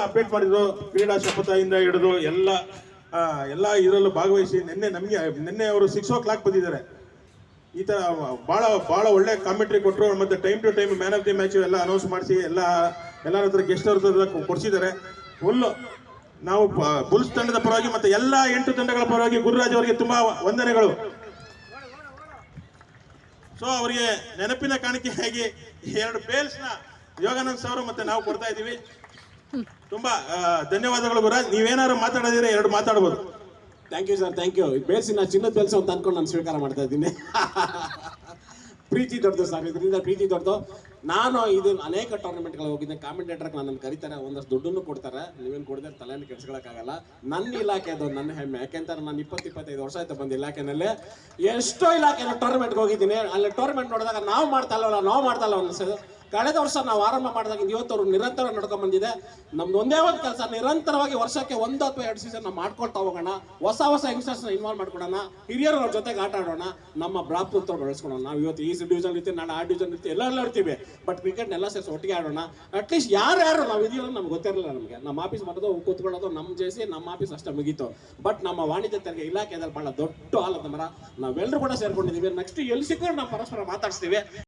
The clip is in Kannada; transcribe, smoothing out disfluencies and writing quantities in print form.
ಅಪ್ಡೇಟ್ ಮಾಡಿದ್ರು. ಕ್ರೀಡಾ ಶಪಥದಿಂದ ಹಿಡಿದು ಎಲ್ಲ ಇದರಲ್ಲೂ ಭಾಗವಹಿಸಿ ನಿನ್ನೆ ಅವರು 6 o'clock ಬಂದಿದ್ದಾರೆ. ಈ ತರ ಬಹಳ ಒಳ್ಳೆ ಕಾಮೆಂಟ್ರಿ ಕೊಟ್ಟರು. ಮತ್ತೆ time to time man of the match ಎಲ್ಲ ಅನೌನ್ಸ್ ಮಾಡಿಸಿ ಎಲ್ಲರ ಹತ್ರ ಗೆಸ್ಟ್ ಅವ್ರ ಕೊಡಿಸಿದ್ದಾರೆ. ಫುಲ್ಲು ನಾವು ಬುಲ್ಸ್ ತಂಡದ ಪರವಾಗಿ ಮತ್ತೆ ಎಲ್ಲ 8 ತಂಡಗಳ ಪರವಾಗಿ ಗುರುರಾಜ್ ಅವರಿಗೆ ತುಂಬಾ ವಂದನೆಗಳು. ಸೊ ಅವರಿಗೆ ನೆನಪಿನ ಕಾಣಿಕೆಯಾಗಿ 2 ಬೇಲ್ಸ್ನ ಯೋಗಾನಂದ್ ಸರ್ ಮತ್ತೆ ನಾವು ಕೊಡ್ತಾ ಇದ್ದೀವಿ. ತುಂಬಾ ಧನ್ಯವಾದಗಳು ಗುರುರಾಜ್. ನೀವೇನಾದ್ರು ಮಾತಾಡೋದಿದ್ರೆ 2 ಮಾತಾಡ್ಬೋದು. Thank you sir, thank you. ಬೇಲ್ಸಿನ ಚಿನ್ನದ ಬೇಲ್ಸು ಅಂತ ಅನ್ಕೊಂಡು ನಾನು ಸ್ವೀಕಾರ ಮಾಡ್ತಾ ಇದ್ದೀನಿ. ಪ್ರೀತಿ ದೊಡ್ಡದು ಸರ್, ಇದರಿಂದ ಪ್ರೀತಿ ದೊಡ್ಡದು. ನಾನು ಇದು ಅನೇಕ ಟೂರ್ನಮೆಂಟ್ಗಳು ಹೋಗಿದ್ದೆ. ಕಾಮೆಂಟೇಟರ್ಗೆ ನನ್ನನ್ನು ಕರೀತಾರೆ, ಒಂದಷ್ಟು ದುಡ್ಡನ್ನು ಕೊಡ್ತಾರೆ. ನೀವೇನು ಕೊಡಿದ್ರೆ ತಲೆಯನ್ನು ಕೆಡ್ಸ್ಕೊಳಕ್ಕಾಗಲ್ಲ. ನನ್ನ ಇಲಾಖೆ ಅದು ನನ್ನ ಹೆಮ್ಮೆ. ಯಾಕೆಂತಾರೆ ನಾನು 20-25 ವರ್ಷ ಆಯ್ತು ಬಂದು ಇಲಾಖೆನಲ್ಲಿ. ಎಷ್ಟೋ ಇಲಾಖೆನ ಟೂರ್ನಮೆಂಟ್ಗೆ ಹೋಗಿದ್ದೀನಿ. ಅಲ್ಲಿ ಟೂರ್ನಮೆಂಟ್ ನೋಡಿದಾಗ ನಾವು ಮಾಡ್ತಾ ಇಲ್ಲ ಅನ್ಸೋದು. ಕಳೆದ ವರ್ಷ ನಾವು ಆರಂಭ ಮಾಡಿದಾಗ ಇವತ್ತು ಅವರು ನಿರಂತರ ನಡ್ಕೊಂಡ್ ಬಂದಿದೆ. ನಮ್ದು ಒಂದೇ ಒಂದು ಕೆಲಸ, ನಿರಂತರವಾಗಿ ವರ್ಷಕ್ಕೆ 1 ಅಥವಾ 2 ಸೀಸನ್ ನಾವು ಮಾಡ್ಕೊಳ್ತಾ ಹೋಗೋಣ. ಹೊಸ ಯಂಗ್ಸ್ಟರ್ಸ್ನ ಇನ್ವಾಲ್ವ್ ಮಾಡ್ಕೊಳೋಣ. ಹಿರಿಯರು ಅವ್ರ ಜೊತೆಗೆ ಆಟ ಆಡೋಣ. ನಮ್ಮ ಭ್ರಾತೃತ್ವ ಬೆಳೆಸ್ಕೊಳೋಣ. ನಾವು ಇವತ್ತು ಈ ಡಿವಿಷನ್ ಇರ್ತೀವಿ, ನಾಳೆ ಆ ಡಿವಿಷನ್ ಇರ್ತೀವಿ, ಎಲ್ಲ ಇರ್ತೀವಿ. ಬಟ್ ಕ್ರಿಕೆಟ್ ಎಲ್ಲ ಸೇರಿಸಿ ಒಟ್ಟಿಗೆ ಆಡೋಣ. ಅಟ್ಲೀಸ್ಟ್ ಯಾರು ನಾವು ಇದೆಯೋ ನಮ್ಗೆ ಗೊತ್ತಿರಲಿಲ್ಲ. ನಮಗೆ ನಮ್ಮ ಆಫೀಸ್ ಮಾಡೋದು ಕೂತ್ಕೊಳ್ಳೋದು ನಮ್ಮ ಜೇಸಿ ನಮ್ಮ ಆಫೀಸ್ ಅಷ್ಟೇ ಮುಗೀತು. ಬಟ್ ನಮ್ಮ ವಾಣಿಜ್ಯ ತೆರಿಗೆ ಇಲಾಖೆದಲ್ಲಿ ಬಹಳ ದೊಡ್ಡ ಆಲದ ಮರ. ನಾವೆಲ್ಲರೂ ಕೂಡ ಸೇರ್ಕೊಂಡಿದ್ದೀವಿ. ನೆಕ್ಸ್ಟ್ ಎಲ್ಲಿ ಸಿಕ್ಕರೂ ನಾವು ಪರಸ್ಪರ ಮಾತಾಡ್ಸ್ತೀವಿ.